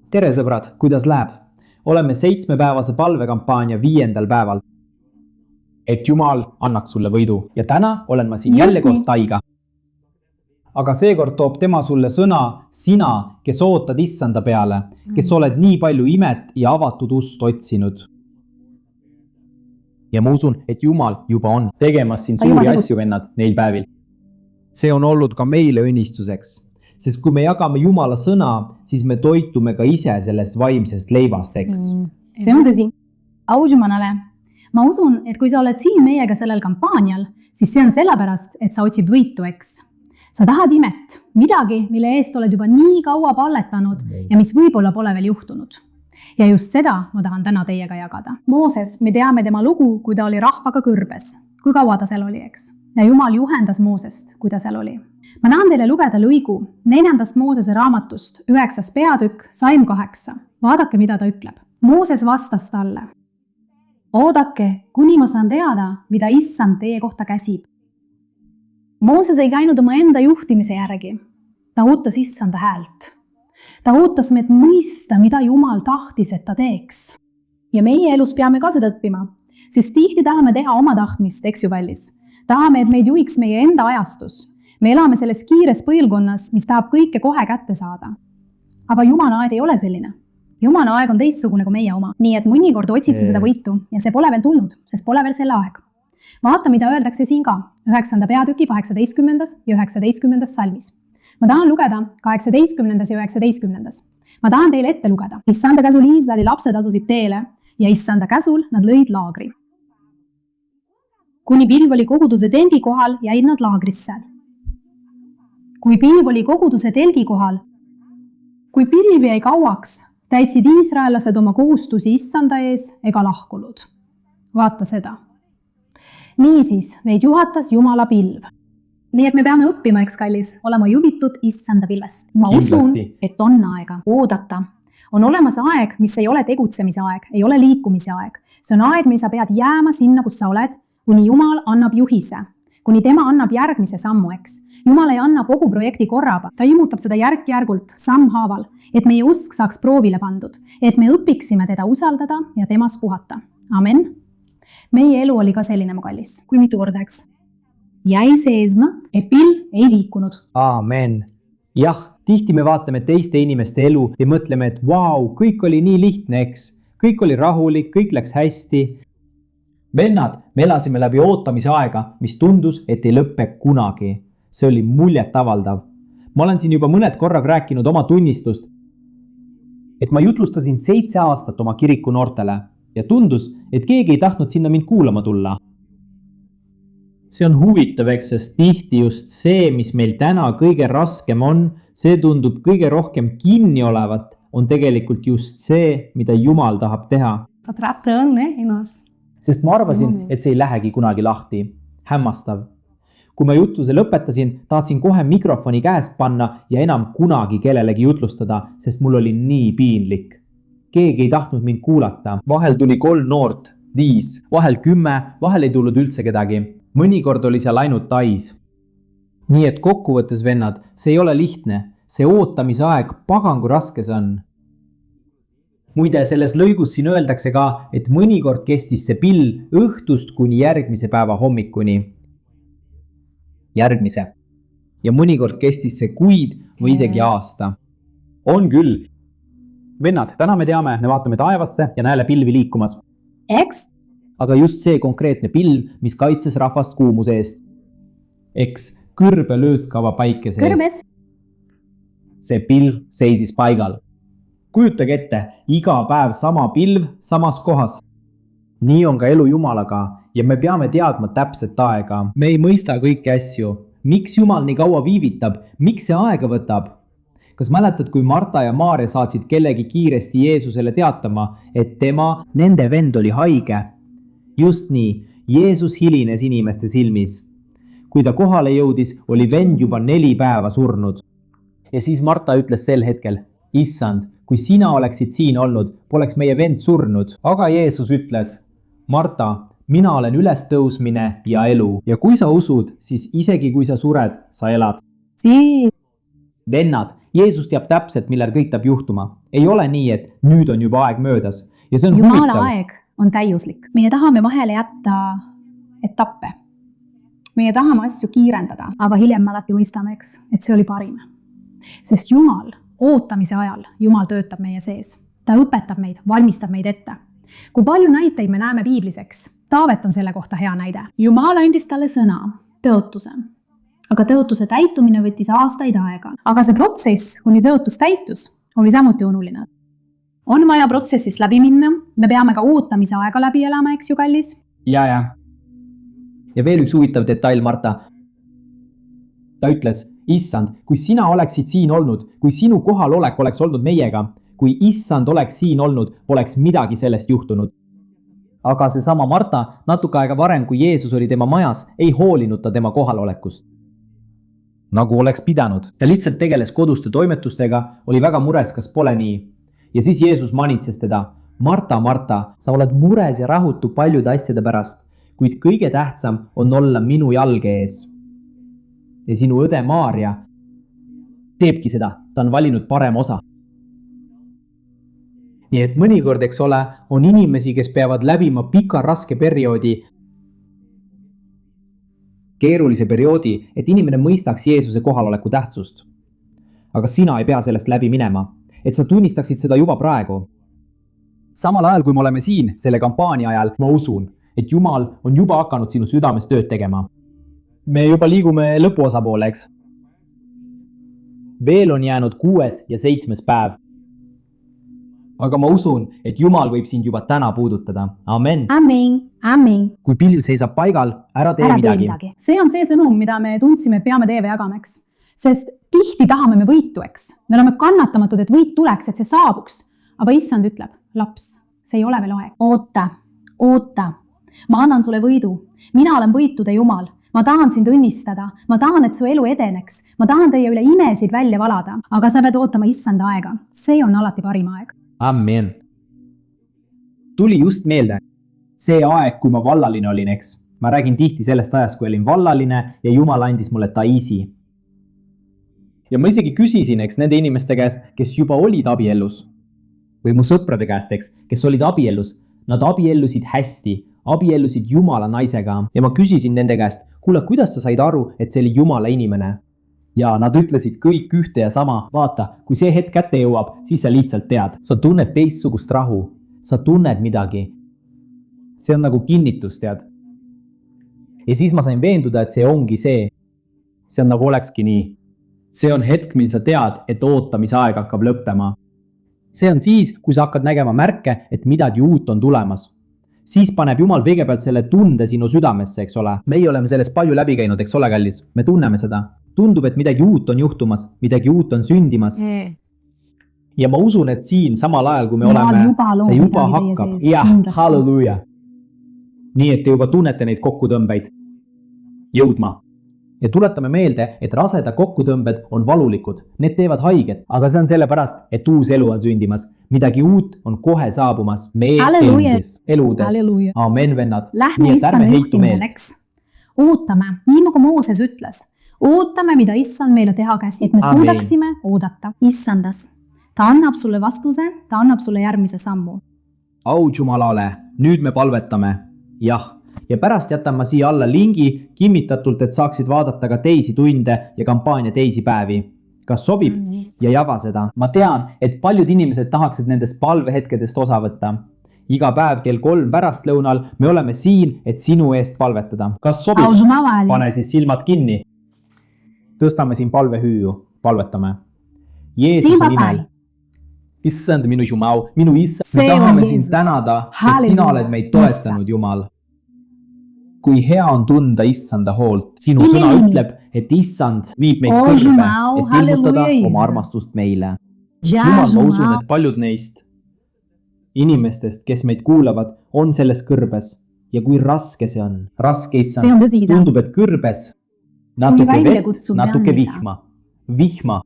Tere sõbrad, kuidas läheb? Oleme 7-päevase palvekampaania 5. päeval. Et Jumal annaks sulle võidu. Ja täna olen ma siin jälle koos Taiga. Aga seekord toob tema sulle sõna sina, kes ootad issanda peale, kes oled nii palju imet ja avatud ust otsinud. Ja ma usun, et Jumal juba on tegemas siin suuri asju, vennad, neil päevil. See on olnud ka meile õnnistuseks, sest kui me jagame Jumala sõna, siis me toitume ka ise sellest vaimsest leivast, eks. See on tõsi. Au Jumalale. Ma usun, et kui sa oled siin meiega sellel kampaanial, siis see on sellepärast, et sa otsid võitu, eks. Sa tahad imet, midagi, mille eest oled juba nii kaua palletanud ja mis võib-olla pole veel juhtunud. Ja just seda ma tahan täna teiega jagada. Mooses, me teame tema lugu, kui ta oli rahvaga kõrbes. Kui kaua ta seal oli, eks? Ja Jumal juhendas Moosest, kui ta seal oli. Ma tahan teile lugeda lõigu 4. Moosese raamatust, 9. peatükk, Salm 8. Vaadake, mida ta ütleb. Mooses vastas talle. Oodake, kuni ma saan teada, mida issand teie kohta käsib. Mooses ei käinud oma enda juhtimise järgi. Ta ootas issanda häält. Ta ootas meid mõista, mida Jumal tahtis, et ta teeks. Ja meie elus peame ka seda õppima, sest tihti tahame teha oma tahtmist, eks ju vallis. Tahame, et meid juhiks meie enda ajastus. Me elame selles kiires põlvkonnas, mis tahab kõike kohe kätte saada. Aga Jumala aeg ei ole selline. Jumala aeg on teistsugune kui meie oma. Nii et mõnikord otsid sa seda võitu ja see pole veel tulnud, sest pole veel selle aeg. Vaata, mida öeldakse siin ka 9. peatüki 18. ja 19. salmis. Ma tahan lugeda 18. ja 19. Ma tahan teile ette lugeda. Issanda käsul Iisraeli lapsed asusid teele ja issanda käsul nad lõid laagri. Kuni pilv oli koguduse telgi kohal, jäid nad laagrisse. Kui pilv oli koguduse telgi kohal, kui pilv jäi kauaks, täitsid iisraellased oma kohustusi issanda ees ega lahkunud. Vaata seda. Niisiis, neid juhatas Jumala pilv. Nii et me peame õppima, eks kallis, olema juhitud issanda pilvest. Ma usun, et on aega oodata. On olemas aeg, mis ei ole tegutsemise aeg, ei ole liikumise aeg. See on aeg, mil sa pead jääma sinna, kus sa oled, kuni Jumal annab juhise, kuni tema annab järgmise sammu, eks. Jumal ei anna kogu projekti korraga. Ta imutab seda järk-järgult, sammhaaval, et meie usk saaks proovile pandud, et me õpiksime teda usaldada ja temas puhata. Amen. Meie elu oli ka selline, mu kallis. Kui mitu korda, eks? Jäi seesma, et pilv ei liikunud. Amen. Jah, tihti me vaatame teiste inimeste elu ja mõtleme, et vau, kõik oli nii lihtne, eks. Kõik oli rahulik, kõik läks hästi. Vennad, me elasime läbi ootamise aega, mis tundus, et ei lõppe kunagi. See oli muljet avaldav. Ma olen siin juba mõned korrad rääkinud oma tunnistust, et ma jutlustasin 7 aastat oma kiriku noortele ja tundus, et keegi ei tahtnud sinna mind kuulama tulla. See on huvitav, eks, sest tihti just see, mis meil täna kõige raskem on, see tundub kõige rohkem kinni olevat, on tegelikult just see, mida Jumal tahab teha. Sest ma arvasin, et see ei lähegi kunagi lahti. Hämmastav. Kui ma jutluse lõpetasin, tahtsin kohe mikrofoni käest panna ja enam kunagi kellelegi jutlustada, sest mul oli nii piinlik. Keegi ei tahtnud mind kuulata. Vahel tuli 3 noort, 5, vahel 10, vahel ei tulnud üldse kedagi. Mõnikord oli seal ainult Tais. Nii et kokkuvõttes, vennad, see ei ole lihtne. See ootamise aeg, pagan kui raske see on. Muide, selles lõigus siin öeldakse ka, et mõnikord kestis see pilv õhtust kuni järgmise päeva hommikuni. Järgmise. Ja mõnikord kestis see kuid või isegi aasta. On küll. Vennad, täna me teame, me vaatame taevasse ja näele pilvi liikumas. Eks? Aga just see konkreetne pilv, mis kaitses rahvast kuumuse eest. Eks kõrbe lööskava päikese eest. See pilv seisis paigal. Kujutage ette, iga päev sama pilv samas kohas. Nii on ka elu Jumalaga ja me peame teadma täpset aega. Me ei mõista kõiki asju. Miks Jumal nii kaua viivitab? Miks see aega võtab? Kas mäletad, kui Marta ja Maarja saatsid kellegi kiiresti Jeesusele teatama, et nende vend oli haige? Just nii, Jeesus hilines inimeste silmis. Kui ta kohale jõudis, oli vend juba 4 päeva surnud. Ja siis Marta ütles sel hetkel, issand, kui sina oleksid siin olnud, poleks meie vend surnud. Aga Jeesus ütles, Marta, mina olen ülestõusmine ja elu. Ja kui sa usud, siis isegi kui sa sured, sa elad. Vennad, Jeesus teab täpselt, millal kõik peab juhtuma. Ei ole nii, et nüüd on juba aeg möödas. Ja see on Jumala huvitav. aeg on täiuslik. Meie tahame vahele jätta etappe. Meie tahame asju kiirendada, aga hiljem me alati mõistame, eks, et see oli parim. Sest Jumal, ootamise ajal, Jumal töötab meie sees. Ta õpetab meid, valmistab meid ette. Kui palju näiteid me näeme piibliseks? Taavet on selle kohta hea näide. Jumal andis talle sõna, tõotuse. Aga tõotuse täitumine võttis aastaid aega. Aga see protsess, kuni tõotus täitus, oli samuti oluline. On vaja protsessist läbi minna. Me peame ka ootamise aega läbi elama, eks ju, kallis? Ja veel üks huvitav detail, Marta. Ta ütles, issand, kui sina oleksid siin olnud, kui sinu kohalolek oleks olnud meiega, kui issand oleks siin olnud, poleks midagi sellest juhtunud. Aga seesama Marta, natuke aega varem, kui Jeesus oli tema majas, ei hoolinud ta tema kohalolekust. Nagu oleks pidanud. Ta lihtsalt tegeles koduste toimetustega, oli väga mures, kas pole nii. Ja siis Jeesus manitses teda. Marta, Marta, sa oled mures ja rahutu paljude asjade pärast, kuid kõige tähtsam on olla minu jalge ees. Ja sinu õde Maaria teebki seda. Ta on valinud parem osa. Nii et mõnikord, eks ole, on inimesi, kes peavad läbima pika raske perioodi, keerulise perioodi, et inimene mõistaks Jeesuse kohaloleku tähtsust. Aga sina ei pea sellest läbi minema, et sa tunnistaksid seda juba praegu. Samal ajal, kui me oleme siin selle kampaania ajal, ma usun, et Jumal on juba hakanud sinu südames tööd tegema. Me juba liigume lõpuosa poole, eks? Veel on jäänud 6. ja 7. päev. Aga ma usun, et Jumal võib sind juba täna puudutada. Amen. Amen. Amen. Kui pill seisab paigal, ära tee midagi. See on see sõnum, mida me tundsime, peame teeve jagamaks. Sest tihti tahame me võitu, eks. Me oleme kannatamatud, et võit tuleks, et see saabuks. Aga issand ütleb, laps, see ei ole veel aeg. Oota. Ma annan sulle võidu. Mina olen võitude Jumal. Ma tahan sind õnnistada. Ma tahan, et su elu edeneks. Ma tahan teie üle imesid välja valada. Aga sa pead ootama issanda aega. See on alati parim aeg. Amen. Tuli just meelde. See aeg, kui ma vallaline olin, eks. Ma räägin tihti sellest ajast, kui olin vallaline ja Jumal andis mulle taisi. Ja ma isegi küsisin, eks, nende inimeste käest, kes juba olid abiellus. Või mu sõprade käest, eks, kes olid abiellus. Nad abiellusid hästi, abiellusid Jumala naisega. Ja ma küsisin nende käest, kuule, kuidas sa said aru, et see oli Jumala inimene? Ja nad ütlesid kõik ühte ja sama. Vaata, kui see hetk kätte jõuab, siis sa lihtsalt tead. Sa tunned teistsugust rahu. Sa tunned midagi. See on nagu kinnitus, tead. Ja siis ma sain veenduda, et see ongi see. See on nagu olekski nii. See on hetk, mil sa tead, et ootamise aeg hakkab lõppema. See on siis, kui sa hakkad nägema märke, et midagi uut on tulemas. Siis paneb Jumal kõigepealt selle tunde sinu südamesse, eks ole. Meie oleme sellest palju läbi käinud, eks ole, kallis. Me tunneme seda. Tundub, et midagi uut on juhtumas, midagi uut on sündimas. Ja ma usun, et siin samal ajal, kui me oleme, see juba hakkab. Jah, halleluja. Nii, et te juba tunnete neid kokkutõmbeid jõudma. Ja tuletame meelde, et raseda kokkutõmbed on valulikud. Need teevad haiget, aga see on sellepärast, et uus elu on sündimas. Midagi uut on kohe saabumas. Meie endis eludes. Amen, vennad. Lähme issand juhtimiseks. Ootame, nii nagu Mooses ütles. Ootame, mida issand meile teha käsi, et me suudaksime oodata issandas. Ta annab sulle vastuse, ta annab sulle järgmise sammu. Au Jumalale, nüüd me palvetame. Jah. Ja pärast jätan ma siia alla lingi kimmitatult, et saaksid vaadata ka teisi tunde ja kampaania teisi päevi. Kas sobib? Ja java seda. Ma tean, et paljud inimesed tahaksid nendest palvehetkedest osa võtta. Iga päev kell 3 pärastlõunal me oleme siin, et sinu eest palvetada. Kas sobib? Pane siis silmad kinni. Tõstame siin palvehüüu. Palvetame. Jeesuse nimel. Issand, minu Jumal, minu issand. Me tahame sind tänada, sest sina oled meid toetanud, Jumal. Kui hea on tunda issanda hoolt. Sinu sõna ütleb, et issand viib meid kõrbe, et ilmutada oma armastust meile. Jumal, ma usun, et paljud neist inimestest, kes meid kuulavad, on selles kõrbes. Ja kui raske see on. Raske issand. Tundub, et kõrbes natuke vett, natuke vihma.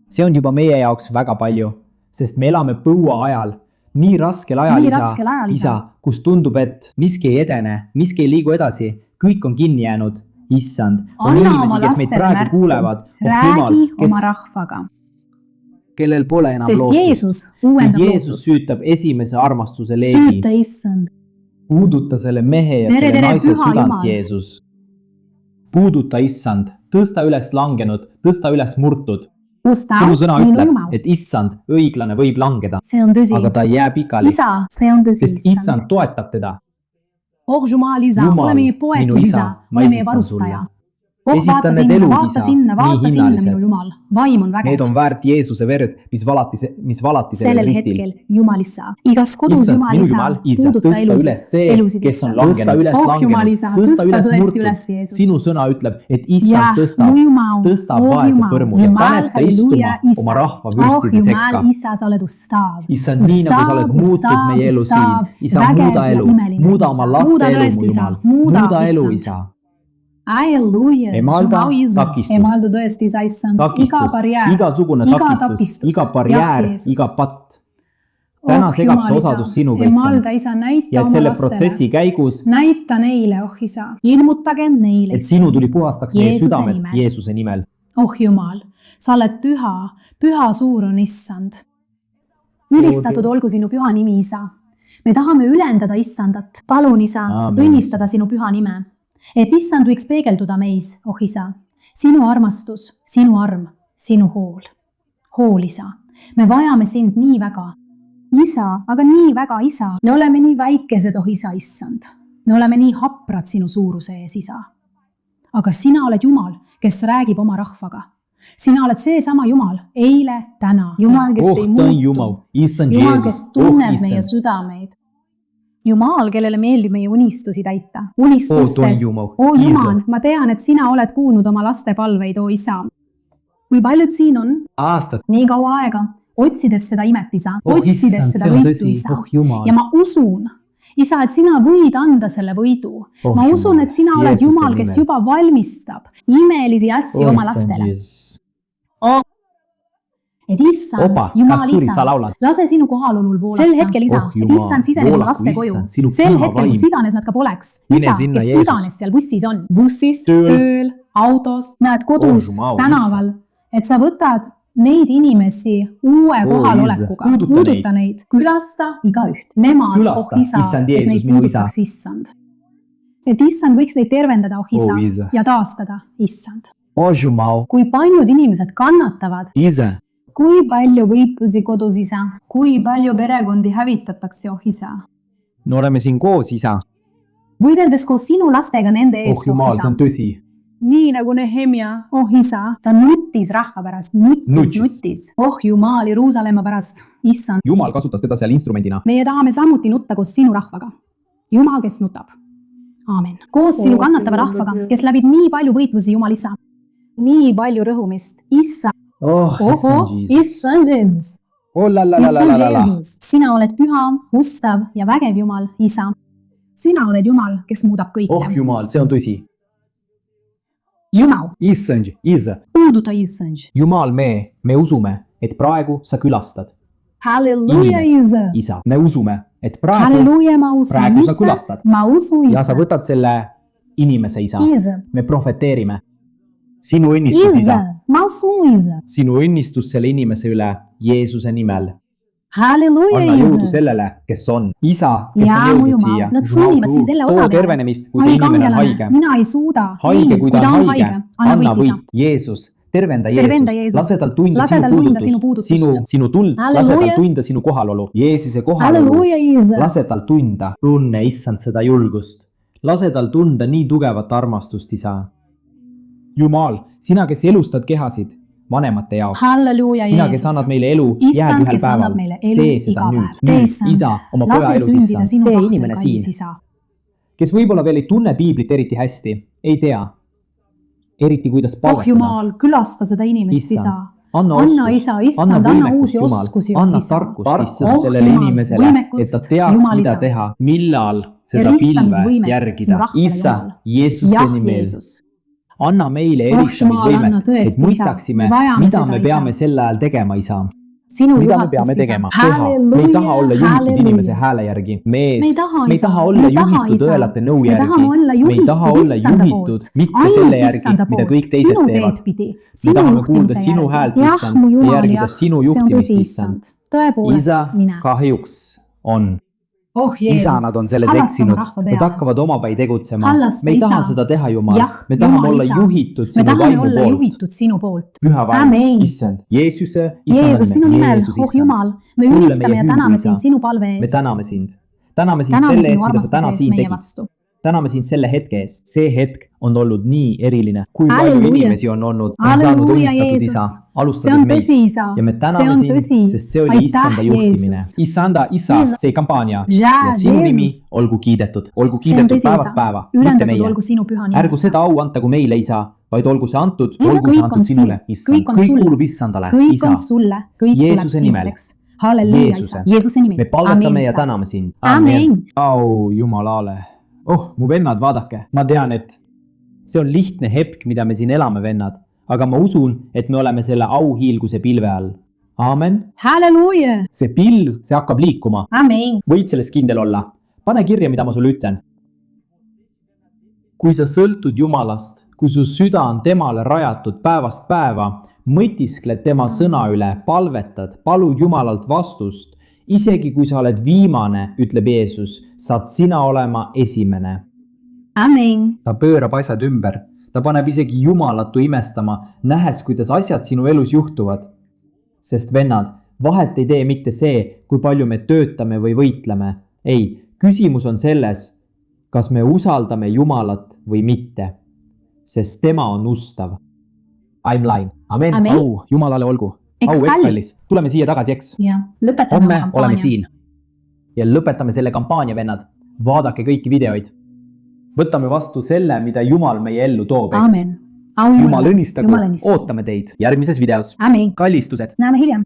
See on juba meie jaoks väga palju, sest me elame põua ajal. Nii raskel ajal, isa, kus tundub, et miski ei edene, miski ei liigu edasi, kõik on kinni jäänud issand, on Anna inimesi, oma kes meid lastele praegu märku. kuulevad, Räägi oma rahvaga, kellel pole enam sest lootust. Jeesus uuendab Jeesus lootust. süütab esimese armastuse leegi. Süüta issand. Puuduta selle mehe ja Tere, selle tere, naise püha südant, Jumal. Jeesus. Puuduta issand, tõsta üles langenud, tõsta üles murtud. Usta, Sinu sõna minu ütleb, Jumal. et issand, õiglane võib langeda, See on tõsi. aga ta ei jää pikali, Isa, see on tõsi, sest issand toetab teda. Oh Jumal, isa, Jumal, ole meie minu poetus, isa, isa, ma ole meie esitan varustaja. sulle. Oh, Esitan vaata need sinna, elud, vaata isa, sinna, vaata nii sinna, hinnalised. minu Jumal. Vaim on vägev. Need on väärt Jeesuse verd, mis valati sellel Sellel ristil. hetkel Jumal isa. Igas kodus Issand, Jumal minu isa, Jumal, isa, puuduta tõsta üles see, elusid kes on issand. langenud. Tõsta üles Oh Jumal langenud, isa, tõsta üles tõesti murtud. üles Jeesus. Sinu sõna ütleb, et Ja, issand tõstab, mu Jumal, tõstab oh vaese Jumal, põrmu ja Jumal, paneb ta halleluuja, istuma isa. oma rahva Oh vürstide sekka. Jumal, isa, sa oled ustav. Issand, nii nagu sa oled muutnud meie elu siin. Isa, muuda elu, muuda oma laste elu, mu Jumal. Muuda elu, isa. Halleluuja. Emalda takistus. Emalda tõesti isa issand. Iga Takistus, barjäär. igasugune takistus, iga barjäär, iga patt. Täna segab see osadus sinuga, Emalda issand. isa, näita Ja et oma selle lastele. protsessi käigus, Näita neile, oh isa. Ilmutage neile. et sinu tuli puhastaks meie Jeesuse südamed nimel. Jeesuse nimel. Oh Jumal, sa oled püha, püha suur on issand. Ülistatud olgu sinu püha nimi, isa. Me tahame ülendada issandat. Palun, isa, Aamen. õnnistada sinu püha nime. Et issand võiks peegelduda meis, oh isa. Sinu armastus, sinu arm, sinu hool. Hool, isa. Me vajame sind nii väga. Isa, aga nii väga, isa. Me oleme nii väikesed, oh isa, issand. Me oleme nii haprad sinu suuruse ees, isa. Aga sina oled Jumal, kes räägib oma rahvaga. Sina oled seesama Jumal, eile, täna. Jumal, kes ei ta on muutu. Jumal, issand Jumal, Jeesus. kes tunneb meie südameid. Jumal, kellele meeldib meie unistusi täita. Unistustes. Jumal. Oo Jumal, ma tean, et sina oled kuulnud oma laste palveid, oo isa. Kui paljud siin on? Aastad. Nii kaua aega, otsides seda imet, isa. Otsides issand, seda see on võitu, tõsi. isa. Oh Jumal. Ja ma usun, isa, et sina võid anda selle võidu. Ma usun, et sina oled Jeesuse Jumal, kes nimel. juba valmistab imelisi asju oma lastele. Et issand, Opa, kas Jumal tuli, sa isa, laulad? lase sinu kohalolul voolata. Sel hetkel isa, et Jumal, issand siseneb voolaku, laste koju. issand, sinu Sel püha hetkel, kus vaim. iganes nad ka poleks. Mine Isa, sinna, kes Jeesus. iganes seal bussis on. Bussis, Tööl. tööl, autos, näed kodus, Jumal, tänaval. Et sa võtad neid inimesi uue kohalolekuga. isa, puuduta neid. Külasta igaüht. Nemad, Külasta, oh isa, issand et Jeesus, neid minu isa. puudutaks issand. Et issand võiks neid tervendada, oh isa, isa. ja taastada, issand. Oh Jumal. Kui paljud inimesed kannatavad, Isa. kui palju võitlusi kodus, isa, kui palju perekondi hävitatakse, oh isa. Me oleme siin koos, isa. Võideldes koos sinu lastega nende eest, Oh Jumal, see on tõsi. Nii nagu Nehemia, oh isa, ta nutis rahva pärast, nutis. Oh Jumal, Jeruusalemma pärast, issand. Jumal kasutas teda seal instrumendina. Meie tahame samuti nutta koos sinu rahvaga. Jumal, kes nutab. Aamen. Koos sinu kannatava rahvaga, kes läbib nii palju võitlusi, Jumal isa. Nii palju rõhumist, issand. Oh, issand Jeesus. Oh la la la la Issand la la. Jeesus. Sina oled püha, ustav ja vägev Jumal, isa. Sina oled Jumal, kes muudab kõike. Oh Jumal, see on tõsi. Jumal. Issand, isa. Puuduta issand. Jumal, me usume, et praegu sa külastad. Halleluuja, isa. Isa, me usume, et praegu Halleluuja, ma usun, praegu sa külastad. Ma usun, isa. Ja sa võtad selle inimese, isa. Isa. Me profeteerime. Sinu õnnistus, isa. Ma usun, isa. Sinu õnnistus selle inimese üle Jeesuse nimel. Halleluuja, Anna jõudu isa. sellele, kes on. Isa, kes Jaa, on mu jõudnud Jumal. siia. Nad sunnivad sind selle osa Too peale. tervenemist, kui see inimene on haige. Mina ei suuda. Haige, kui ta on haige. Anna võit, isa. võit. Jeesus, tervenda Tervenda Jeesus. Jeesus. Lase tal tunda Lase tal tunda sinu sinu puudutust. puudutust. Sinu tuld. Lase Halleluuja. tal tunda sinu kohalolu. Jeesuse kohalolu. Halleluuja, isa. Lase tal tunda. Tunne, issand, seda julgust. Lase tal tunda nii tugevat armastust, isa. Jumal, sina, kes elustad kehasid vanemate jaoks. Halleluuja, Sina, kes Jeesus. annad meile elu, Issand, jääb ühel kes annab päeval. meile elu Tee seda iga nüüd. päev. Tee, Nüüd, issand. isa, oma poja Lase elus, sündida issand. sinu See tahtel, inimene kallis siin, isa. kes võib-olla veel ei tunne piiblit eriti hästi, ei tea. Eriti, kuidas Oh palvetada. Jumal, külasta seda inimest, Issand. isa. Anna Anna, isa, issand, anna võimekust, uusi Jumal. oskusi, Anna isa. tarkust, issand, Oh, sellele Jumal, inimesele, võimekust, et ta teaks, Jumal, mida isa. teha, millal seda Ristamisvõimet pilve järgida. sinu rahvale, Issa, Jumal. Jeesuse Jah, nimel. Jeesus. Anna meile Oh, Jumal, anna eristamisvõimet, tõesti, et isa. mõistaksime, Me vajame mida seda, me isa. peame sel ajal tegema, isa. sinu mida me juhatust, peame isa. tegema? Teha. Me ei taha olla juhitud inimese hääle järgi. Me ei taha olla juhitud õelate nõu järgi. Me ei taha olla juhitud mitte selle järgi, mida kõik teised teevad. Me tahame kuulda sinu häält, issand, ja järgida sinu juhtimist, issand. Isa kahjuks on. Isa, nad on selles eksinud. Nad hakkavad omapäi tegutsema. Me ei taha seda teha, Jumal. Me tahame olla juhitud sinu poolt. Püha vaim, issand. Jeesuse, Jeesus, sinu nimel, Jumal, me ülistame ja täname sind sinu palve eest. Me täname sind. Täname sind selle eest, mida sa täna siin tegid. Täname sind selle hetke eest. See hetk on olnud nii eriline. Kui palju inimesi on olnud, on saanud õnnistatud isa, alustades meist. Ja me täname sind, sest see oli issanda juhtimine. Issanda, isa, see kampaania. Ja sinu nimi olgu kiidetud. Olgu kiidetud päevast päeva, mitte meie. Ärgu seda au antagu meile, isa, vaid olgu see antud sinule, issand. Kõik kuulub issandale, isa. Jeesuse nimel. Jeesuse nimel. Me palvetame ja täname sind. Amen. Au, Jumalale. Mu vennad, vaadake, ma tean, et see on lihtne hetk, mida me siin elame, vennad, aga ma usun, et me oleme selle auhiilguse pilve all. Aamen. Halleluuja. See pilv, see hakkab liikuma. Amen. Võid selles kindel olla. Pane kirja, mida ma sulle ütlen. Kui sa sõltud Jumalast, kui su süda on temale rajatud päevast päeva, mõtiskled tema sõna üle, palvetad, palud Jumalalt vastust, isegi kui sa oled viimane, ütleb Jeesus, saad sina olema esimene. Amen. Ta pöörab asjad ümber. Ta paneb isegi Jumalatu imestama, nähes, kuidas asjad sinu elus juhtuvad. Sest vennad, vahet ei tee mitte see, kui palju me töötame või võitleme. Ei, küsimus on selles, kas me usaldame Jumalat või mitte. Sest tema on ustav. I'm line. Amen. Amen. Au, Jumalale olgu. Au, ekskallis. Tuleme siia tagasi, eks. Ja, lõpetame Homme oleme siin. Ja lõpetame selle kampaania, vennad. Vaadake kõiki videoid. Võtame vastu selle, mida Jumal meie ellu toob, eks. Amen. Jumal õnnistagu. Ootame teid järgmises videos. Amen. Kallistused. Näeme hiljem.